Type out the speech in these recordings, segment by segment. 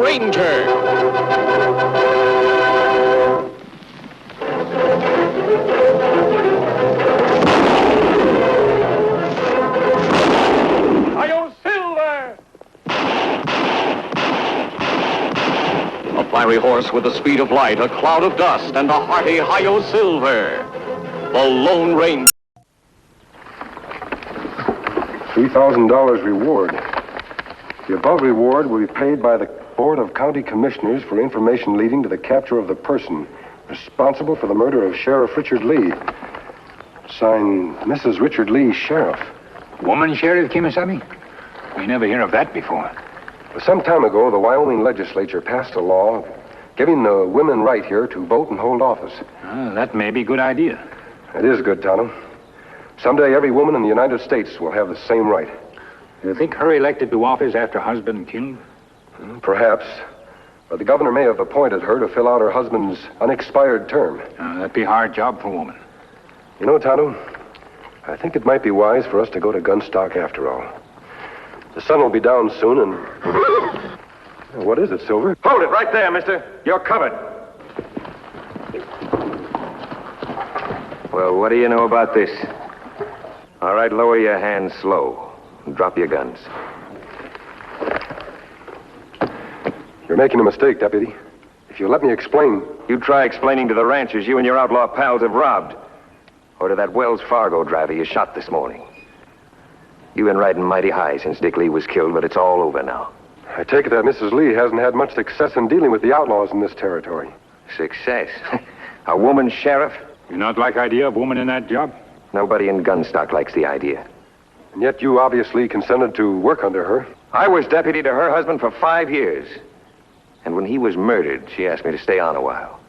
Ranger. Hi-yo, Silver! A fiery horse with the speed of light, a cloud of dust, and a hearty Hi-yo Silver. The Lone Ranger. $3,000 reward. The above reward will be paid by the Board of County Commissioners for information leading to the capture of the person responsible for the murder of Sheriff Richard Lee. Signed, Mrs. Richard Lee, Sheriff. Woman sheriff, Kimasabi? We never hear of that before. Some time ago, the Wyoming legislature passed a law giving the women right here to vote and hold office. That may be a good idea. It is good, Tonto. Someday, every woman in the United States will have the same right. You think her elected to office after husband killed? Perhaps. But the governor may have appointed her to fill out her husband's unexpired term. That'd be a hard job for a woman. You know, Tonto, I think it might be wise for us to go to Gunstock after all. The sun will be down soon and... What is it, Silver? Hold it right there, mister. You're covered. Well, what do you know about this? All right, lower your hands slow. And drop your guns. You're making a mistake, Deputy. If you let me explain... You try explaining to the ranchers you and your outlaw pals have robbed. Or to that Wells Fargo driver you shot this morning. You've been riding mighty high since Dick Lee was killed, but it's all over now. I take it that Mrs. Lee hasn't had much success in dealing with the outlaws in this territory. Success? A woman sheriff? You not like idea of woman in that job? Nobody in Gunstock likes the idea. And yet you obviously consented to work under her. I was deputy to her husband for 5 years. And when he was murdered, she asked me to stay on a while.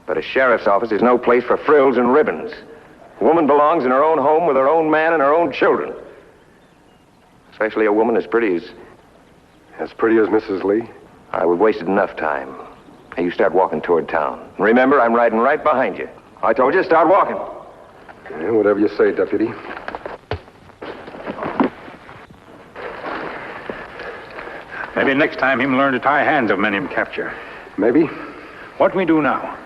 But a sheriff's office is no place for frills and ribbons. A woman belongs in her own home with her own man and her own children. Especially a woman as pretty as... As pretty as Mrs. Lee? We've wasted enough time. Now you start walking toward town. And remember, I'm riding right behind you. I told you, start walking. Yeah, whatever you say, Deputy. Maybe next time him learn to tie hands of men him capture. Maybe. What we do now?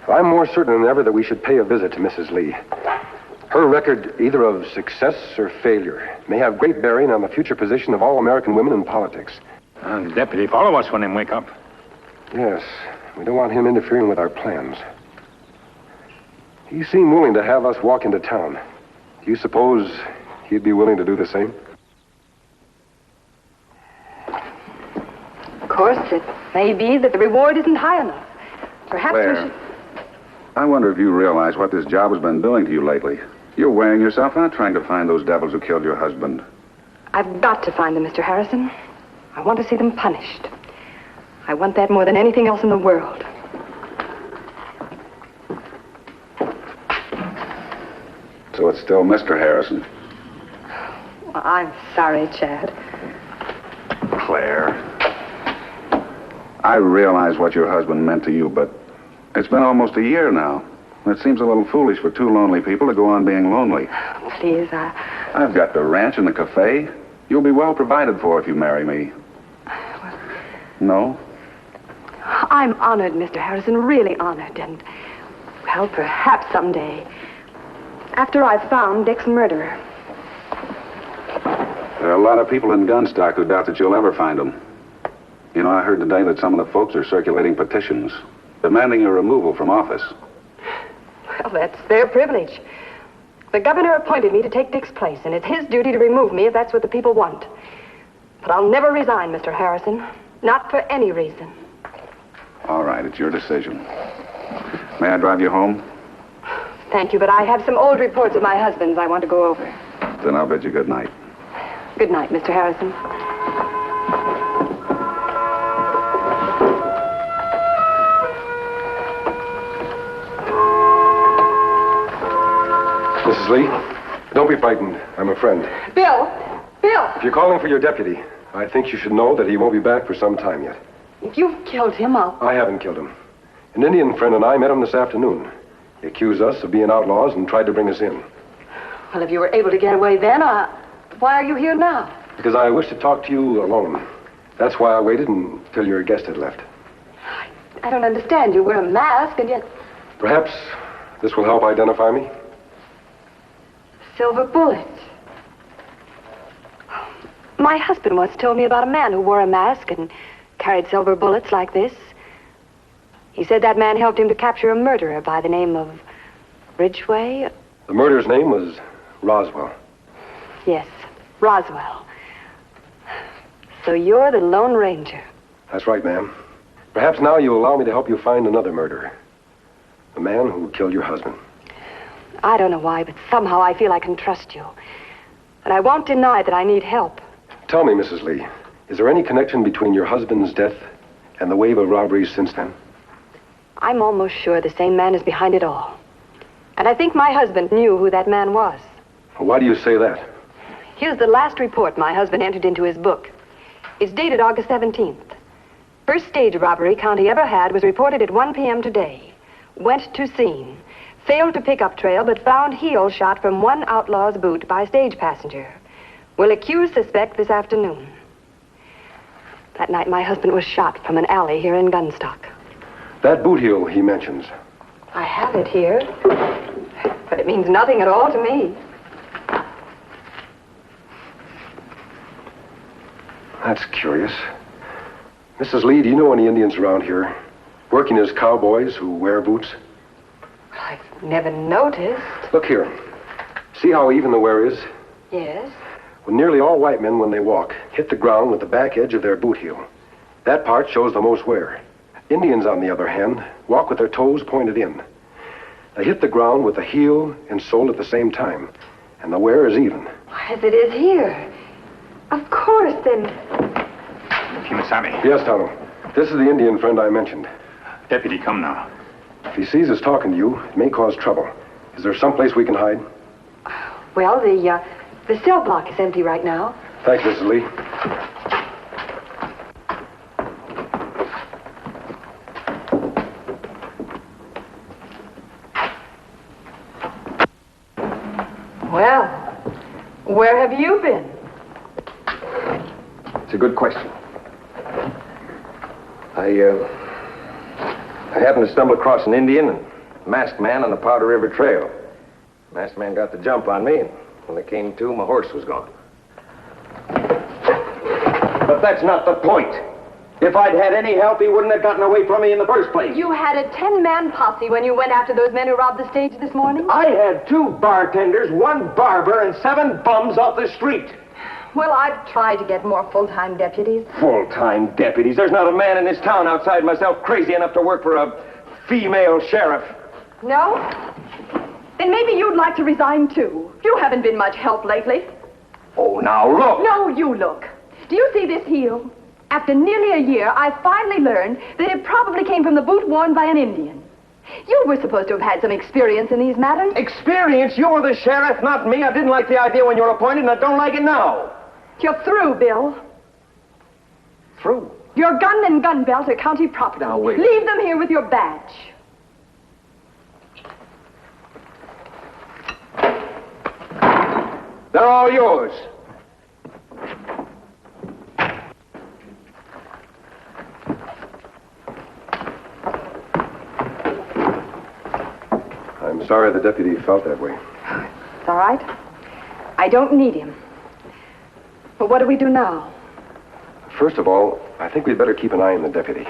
I'm more certain than ever that we should pay a visit to Mrs. Lee. Her record, either of success or failure, may have great bearing on the future position of all American women in politics. Deputy, follow us when him wake up. Yes, we don't want him interfering with our plans. He seemed willing to have us walk into town. Do you suppose he'd be willing to do the same? Of course, it may be that the reward isn't high enough. Perhaps Claire, we should... I wonder if you realize what this job has been doing to you lately. You're wearing yourself out trying to find those devils who killed your husband. I've got to find them, Mr. Harrison. I want to see them punished. I want that more than anything else in the world. So it's still Mr. Harrison. Well, I'm sorry, Chad. Claire. I realize what your husband meant to you, but it's been almost a year now. It seems a little foolish for two lonely people to go on being lonely. Please, I've got the ranch and the cafe. You'll be well provided for if you marry me. No? I'm honored, Mr. Harrison, really honored. And, well, perhaps someday, after I've found Dick's murderer. There are a lot of people in Gunstock who doubt that you'll ever find him. You know, I heard today that some of the folks are circulating petitions demanding your removal from office. Well, that's their privilege. The governor appointed me to take Dick's place, and it's his duty to remove me if that's what the people want. But I'll never resign, Mr. Harrison. Not for any reason. All right, it's your decision. May I drive you home? Thank you, but I have some old reports of my husband's I want to go over. Then I'll bid you good night. Good night, Mr. Harrison. Mrs. Lee, don't be frightened. I'm a friend. Bill! Bill! If you're calling for your deputy, I think you should know that he won't be back for some time yet. If you've killed him, I haven't killed him. An Indian friend and I met him this afternoon. He accused us of being outlaws and tried to bring us in. Well, if you were able to get away then, why are you here now? Because I wish to talk to you alone. That's why I waited until your guest had left. I don't understand. You wear a mask and yet... Perhaps this will help identify me. Silver bullets. My husband once told me about a man who wore a mask and carried silver bullets like this. He said that man helped him to capture a murderer by the name of Ridgway. The murderer's name was Roswell. Yes, Roswell. So you're the Lone Ranger. That's right, ma'am. Perhaps now you'll allow me to help you find another murderer. The man who killed your husband. I don't know why, but somehow I feel I can trust you. And I won't deny that I need help. Tell me, Mrs. Lee, is there any connection between your husband's death and the wave of robberies since then? I'm almost sure the same man is behind it all. And I think my husband knew who that man was. Why do you say that? Here's the last report my husband entered into his book. It's dated August 17th. First stage robbery County ever had was reported at 1 p.m. today. Went to scene. Failed to pick up trail, but found heel shot from one outlaw's boot by stage passenger. Will accuse suspect this afternoon. That night, my husband was shot from an alley here in Gunstock. That boot heel he mentions. I have it here, but it means nothing at all to me. That's curious. Mrs. Lee, do you know any Indians around here working as cowboys who wear boots? I've never noticed. Look here. See how even the wear is? Yes. Well, nearly all white men, when they walk, hit the ground with the back edge of their boot heel. That part shows the most wear. Indians, on the other hand, walk with their toes pointed in. They hit the ground with the heel and sole at the same time, and the wear is even. As it is here. Of course, then. Kimasami. Yes, Tonto. This is the Indian friend I mentioned. Deputy, come now. If he sees us talking to you, it may cause trouble. Is there someplace we can hide? Well, the cell block is empty right now. Thanks, Mrs. Lee. Well, where have you been? It's a good question. I happened to stumble across an Indian and masked man on the Powder River Trail. Masked man got the jump on me, and when they came to, my horse was gone. But that's not the point. If I'd had any help, he wouldn't have gotten away from me in the first place. You had a 10-man posse when you went after those men who robbed the stage this morning? I had 2 bartenders, 1 barber, and 7 bums off the street. Well, I've tried to get more full-time deputies. Full-time deputies? There's not a man in this town outside myself crazy enough to work for a female sheriff. No? Then maybe you'd like to resign, too. You haven't been much help lately. Oh, now look! No, you look. Do you see this heel? After nearly a year, I finally learned that it probably came from the boot worn by an Indian. You were supposed to have had some experience in these matters. Experience? You're the sheriff, not me. I didn't like the idea when you were appointed, and I don't like it now. You're through, Bill. Through? Your gun and gun belt are county property. Now, wait. Leave them here with your badge. They're all yours. I'm sorry the deputy felt that way. It's all right. I don't need him. But what do we do now? First of all, I think we'd better keep an eye on the deputy.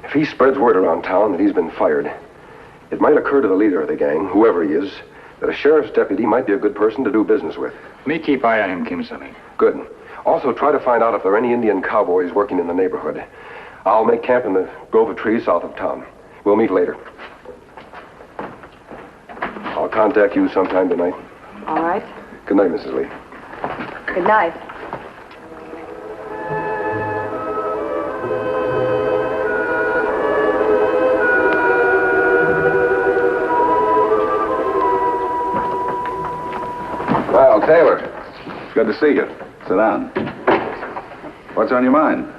If he spreads word around town that he's been fired, it might occur to the leader of the gang, whoever he is, that a sheriff's deputy might be a good person to do business with. Me keep eye on him, Kimasami. Good. Also, try to find out if there are any Indian cowboys working in the neighborhood. I'll make camp in the grove of trees south of town. We'll meet later. I'll contact you sometime tonight. All right. Good night, Mrs. Lee. Good night. Well, Taylor, good to see you. Sit down. What's on your mind?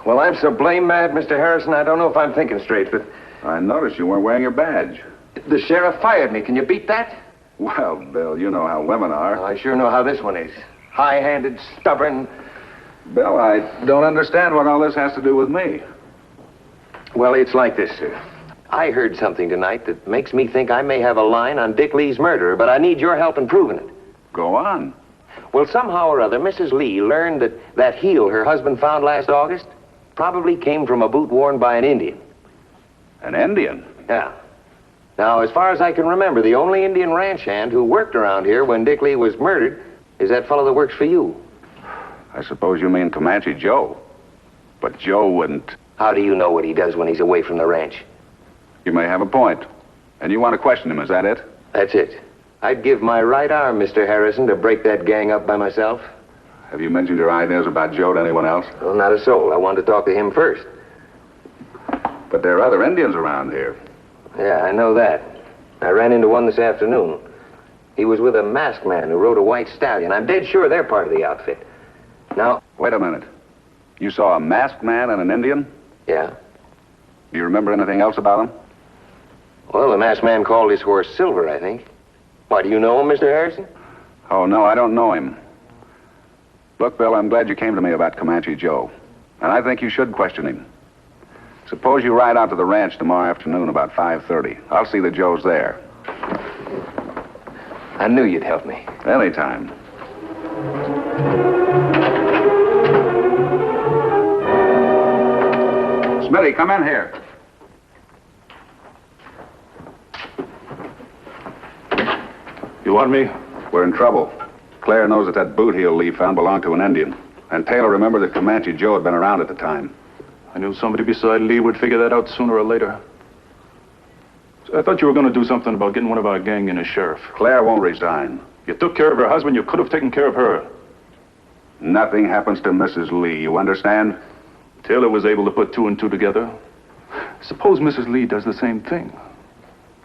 Well, I'm so blame mad, Mr. Harrison, I don't know if I'm thinking straight, but I noticed you weren't wearing your badge. the sheriff fired me. Can you beat that? Well, Bill, you know how women are. I sure know how this one is. High-handed, stubborn. Bill, I don't understand what all this has to do with me. Well, it's like this, sir. I heard something tonight that makes me think I may have a line on Dick Lee's murderer, but I need your help in proving it. Go on. Well, somehow or other, Mrs. Lee learned that that heel her husband found last August probably came from a boot worn by an Indian. An Indian? Yeah. Now, as far as I can remember, the only Indian ranch hand who worked around here when Dick Lee was murdered is that fellow that works for you. I suppose you mean Comanche Joe. But Joe wouldn't. How do you know what he does when he's away from the ranch? You may have a point. And you want to question him, is that it? That's it. I'd give my right arm, Mr. Harrison, to break that gang up by myself. Have you mentioned your ideas about Joe to anyone else? Well, not a soul. I wanted to talk to him first. But there are other Indians around here. Yeah, I know that. I ran into one this afternoon. He was with a masked man who rode a white stallion. I'm dead sure they're part of the outfit. Now... Wait a minute. You saw a masked man and an Indian? Yeah? Do you remember anything else about him? Well, the masked man called his horse Silver, I think. Why, do you know him, Mr. Harrison? Oh, no, I don't know him. Look, Bill, I'm glad you came to me about Comanche Joe. And I think you should question him. Suppose you ride out to the ranch tomorrow afternoon about 5:30. I'll see that Joe's there. I knew you'd help me. Anytime. Smitty, come in here. You want me? We're in trouble. Claire knows that boot heel Lee found belonged to an Indian. And Taylor remembered that Comanche Joe had been around at the time. I knew somebody beside Lee would figure that out sooner or later. So I thought you were going to do something about getting one of our gang in as sheriff. Claire won't resign. You took care of her husband. You could have taken care of her. Nothing happens to Mrs. Lee, you understand? Taylor was able to put two and two together. Suppose Mrs. Lee does the same thing.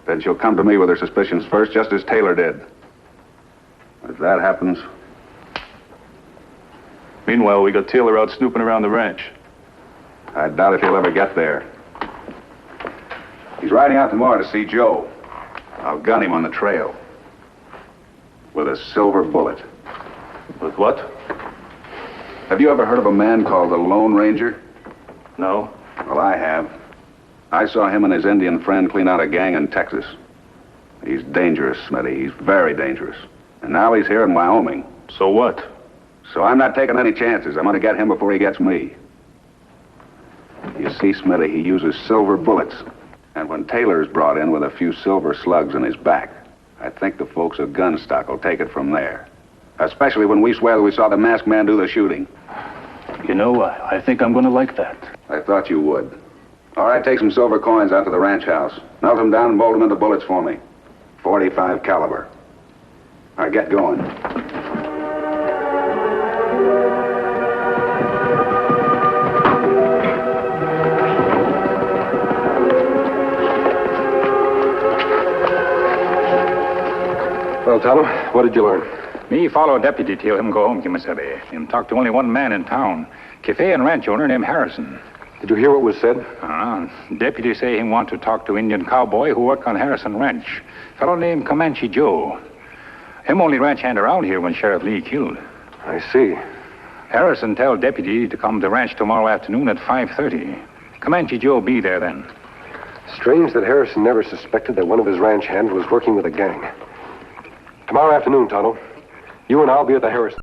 Then she'll come to me with her suspicions first, just as Taylor did. If that happens... Meanwhile, we got Taylor out snooping around the ranch. I doubt if he'll ever get there. He's riding out tomorrow to see Joe. I'll gun him on the trail. With a silver bullet. With what? Have you ever heard of a man called the Lone Ranger? No. Well, I have. I saw him and his Indian friend clean out a gang in Texas. He's dangerous, Smitty. He's very dangerous. And now he's here in Wyoming. So what? So I'm not taking any chances. I'm going to get him before he gets me. You see, Smitty, he uses silver bullets. And when Taylor's brought in with a few silver slugs in his back, I think the folks at Gunstock will take it from there. Especially when we swear that we saw the masked man do the shooting. You know, I think I'm going to like that. I thought you would. All right, take some silver coins out to the ranch house. Melt them down and mold them into bullets for me. .45 caliber. All right, get going. Well, Tonto, what did you learn? Me follow a deputy till him go home, Kimasabi. Him talk to only one man in town. Cafe and ranch owner named Harrison. Did you hear what was said? Deputy say he want to talk to Indian cowboy who work on Harrison Ranch. Fellow named Comanche Joe. Him only ranch hand around here when Sheriff Lee killed. I see. Harrison tell deputy to come to ranch tomorrow afternoon at 5:30. Comanche Joe be there then. Strange that Harrison never suspected that one of his ranch hands was working with a gang. Tomorrow afternoon, Tonto. You and I'll be at the Harrison.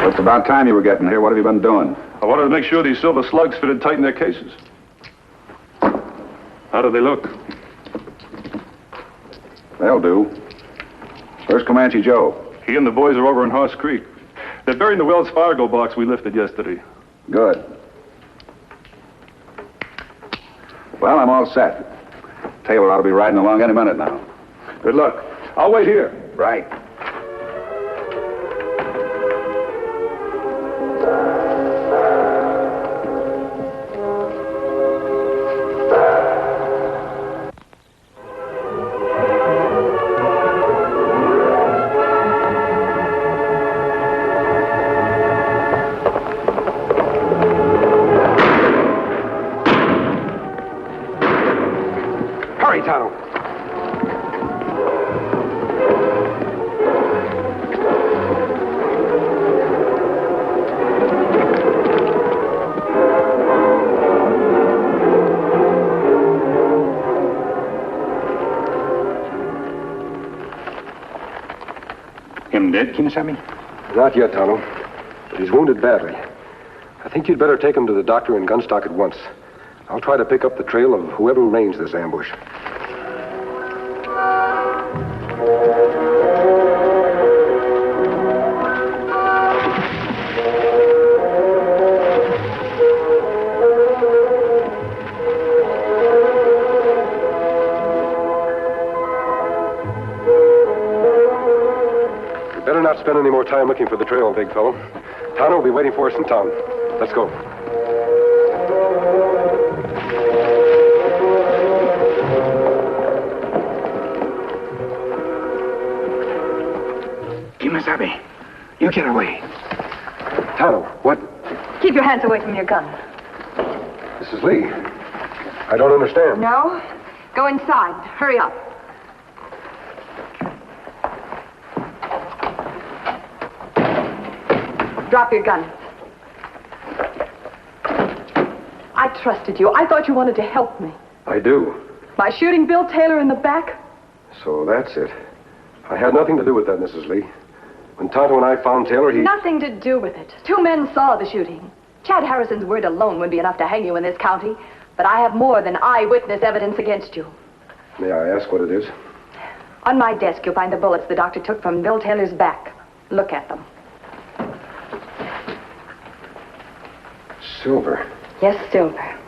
It's about time you were getting here. What have you been doing? I wanted to make sure these silver slugs fitted tight in their cases. How do they look? They'll do. Where's Comanche Joe? He and the boys are over in Horse Creek. They're buried in the Wells Fargo box we lifted yesterday. Good. Well, I'm all set. Taylor ought to be riding along any minute now. Good luck. I'll wait here. Right. Hurry, Tonto. dead, Kimasabi? Not yet, Tonto. But he's wounded badly. I think you'd better take him to the doctor in Gunstock at once. I'll try to pick up the trail of whoever arranged this ambush. You better not spend any more time looking for the trail, big fellow. Tonto will be waiting for us in town. Let's go. Kimasabi, you get away. Tonto, what? Keep your hands away from your gun. Mrs. Lee, I don't understand. No? Go inside. Hurry up. Drop your gun. I trusted you. I thought you wanted to help me. I do. By shooting Bill Taylor in the back? So that's it. I had nothing to do with that, Mrs. Lee. When Tonto and I found Taylor, he... Nothing to do with it. 2 men saw the shooting. Chad Harrison's word alone would be enough to hang you in this county. But I have more than eyewitness evidence against you. May I ask what it is? On my desk, you'll find the bullets the doctor took from Bill Taylor's back. Look at them. Silver. Yes, Silver.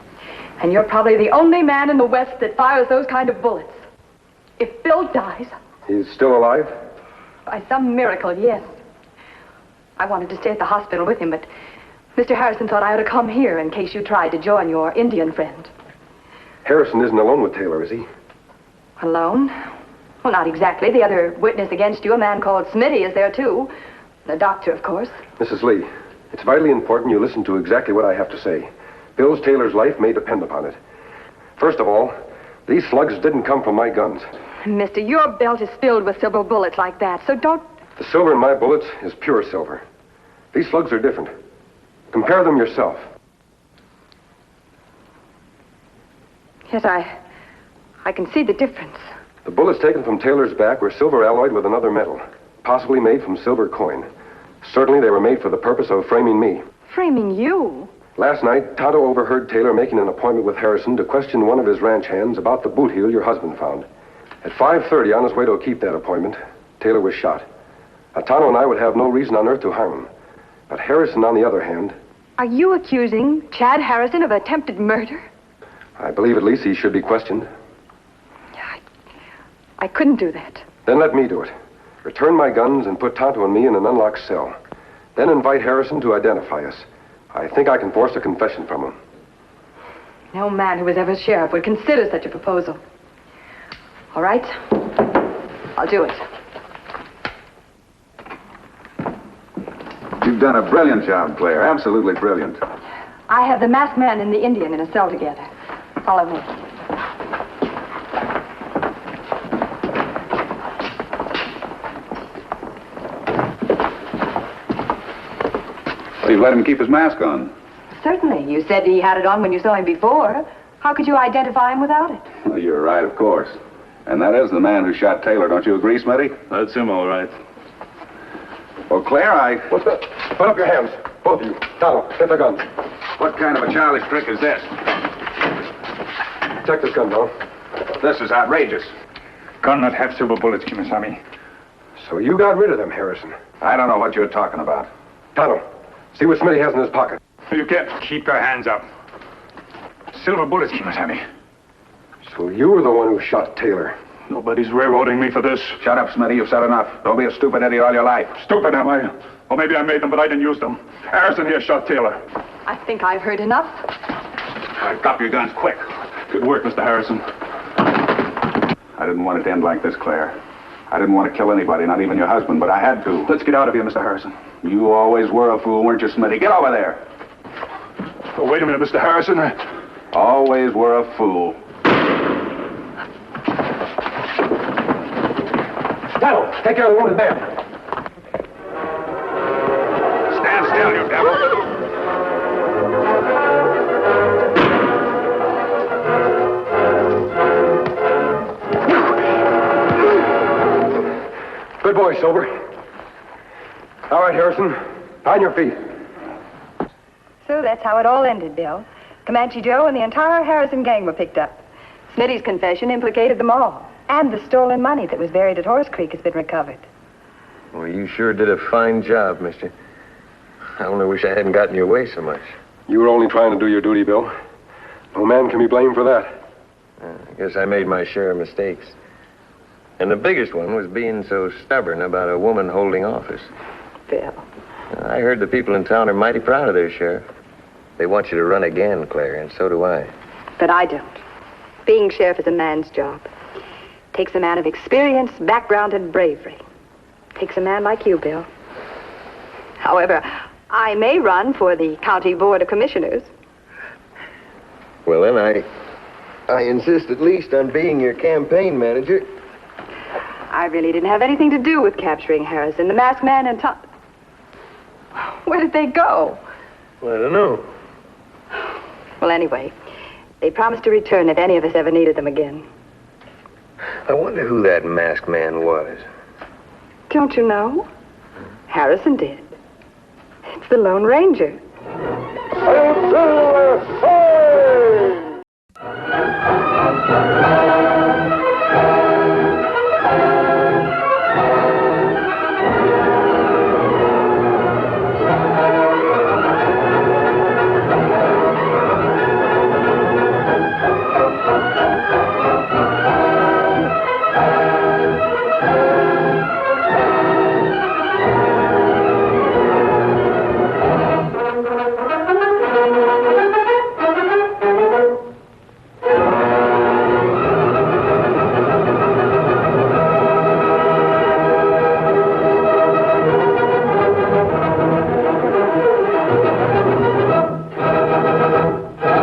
And you're probably the only man in the West that fires those kind of bullets. If Bill dies... He's still alive? By some miracle, yes. I wanted to stay at the hospital with him, but Mr. Harrison thought I ought to come here in case you tried to join your Indian friend. Harrison isn't alone with Taylor, is he? Alone? Well, not exactly. The other witness against you, a man called Smitty, is there, too. The doctor, of course. Mrs. Lee, it's vitally important you listen to exactly what I have to say. Bill's Taylor's life may depend upon it. First of all, these slugs didn't come from my guns. Mister, your belt is filled with silver bullets like that, so don't... The silver in my bullets is pure silver. These slugs are different. Compare them yourself. Yes, I can see the difference. The bullets taken from Taylor's back were silver alloyed with another metal, possibly made from silver coin. Certainly they were made for the purpose of framing me. Framing you? Last night, Tonto overheard Taylor making an appointment with Harrison to question one of his ranch hands about the boot heel your husband found. At 5:30, on his way to keep that appointment, Taylor was shot. Now, Tonto and I would have no reason on earth to harm him. But Harrison, on the other hand... Are you accusing Chad Harrison of attempted murder? I believe at least he should be questioned. I couldn't do that. Then let me do it. Return my guns and put Tonto and me in an unlocked cell. Then invite Harrison to identify us. I think I can force a confession from him. No man who was ever sheriff would consider such a proposal. All right. I'll do it. You've done a brilliant job, Claire. Absolutely brilliant. I have the masked man and the Indian in a cell together. Follow me. Well, you've let him keep his mask on. Certainly. You said he had it on when you saw him before. How could you identify him without it? Well, you're right, of course. And that is the man who shot Taylor, don't you agree, Smitty? That's him, all right. Well, Claire, What's that? Put up your hands. Both of you. Tonto, get the gun. What kind of a childish trick is this? Check this gun, Tonto. This is outrageous. Gun not have silver bullets, Kimasabi. So you got rid of them, Harrison. I don't know what you're talking about. Tonto, see what Smitty has in his pocket. You can't keep your hands up. Silver bullets, Kimasabi. So you were the one who shot Taylor. Nobody's railroading me for this. Shut up, Smitty. You've said enough. Don't be a stupid idiot all your life. Stupid, am I? Or maybe I made them, but I didn't use them. Harrison here shot Taylor. I think I've heard enough. Drop your guns quick. Good work, Mr. Harrison. I didn't want it to end like this, Claire. I didn't want to kill anybody, not even your husband, but I had to. Let's get out of here, Mr. Harrison. You always were a fool, weren't you, Smitty? Get over there. Oh, wait a minute, Mr. Harrison. Always were a fool. Tonto, take care of the wounded man. Stand still, you devil. Good boy, Silver. All right, Harrison. On your feet. So that's how it all ended, Bill. Comanche Joe and the entire Harrison gang were picked up. Smitty's confession implicated them all. And the stolen money that was buried at Horse Creek has been recovered. Well, you sure did a fine job, mister. I only wish I hadn't gotten your way so much. You were only trying to do your duty, Bill. No man can be blamed for that. I guess I made my share of mistakes. And the biggest one was being so stubborn about a woman holding office. Bill. I heard the people in town are mighty proud of their sheriff. They want you to run again, Claire, and so do I. But I don't. Being sheriff is a man's job. Takes a man of experience, background, and bravery. Takes a man like you, Bill. However, I may run for the County Board of Commissioners. Well, then, I insist at least on being your campaign manager. I really didn't have anything to do with capturing Harrison, the masked man, and Tom. Where did they go? Well, I don't know. Well, anyway, they promised to return if any of us ever needed them again. I wonder who that masked man was. Don't you know? Harrison did. It's the Lone Ranger. Silver!